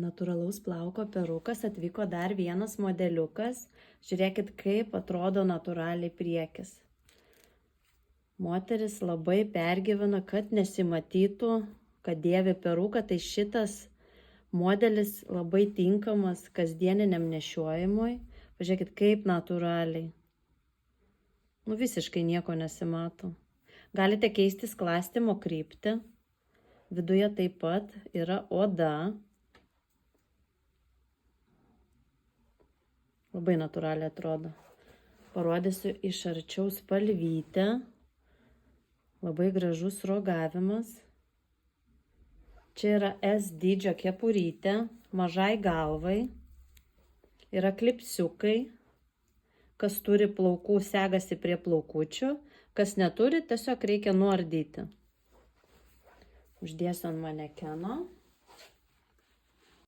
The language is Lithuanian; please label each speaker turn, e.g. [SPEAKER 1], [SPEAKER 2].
[SPEAKER 1] Natūralaus plauko perukas, atvyko dar vienas modeliukas. Žiūrėkit, kaip atrodo natūraliai priekis. Moteris labai pergyvena, kad nesimatytų, kad dėvi peruką, tai šitas modelis labai tinkamas kasdieniniam nešiojimui. Pažiūrėkit, kaip natūraliai. Visiškai nieko nesimato. Galite keisti sklastymo kryptį. Viduje taip pat yra oda. Labai natūraliai atrodo. Parodysiu iš arčiau spalvytę. Labai gražus rogavimas. Čia yra S dydžio kepurytė, mažai galvai. Yra klipsiukai. Kas turi plaukų, segasi prie plaukučių. Kas neturi, tiesiog reikia nuardyti. Uždėsiu ant manekeno.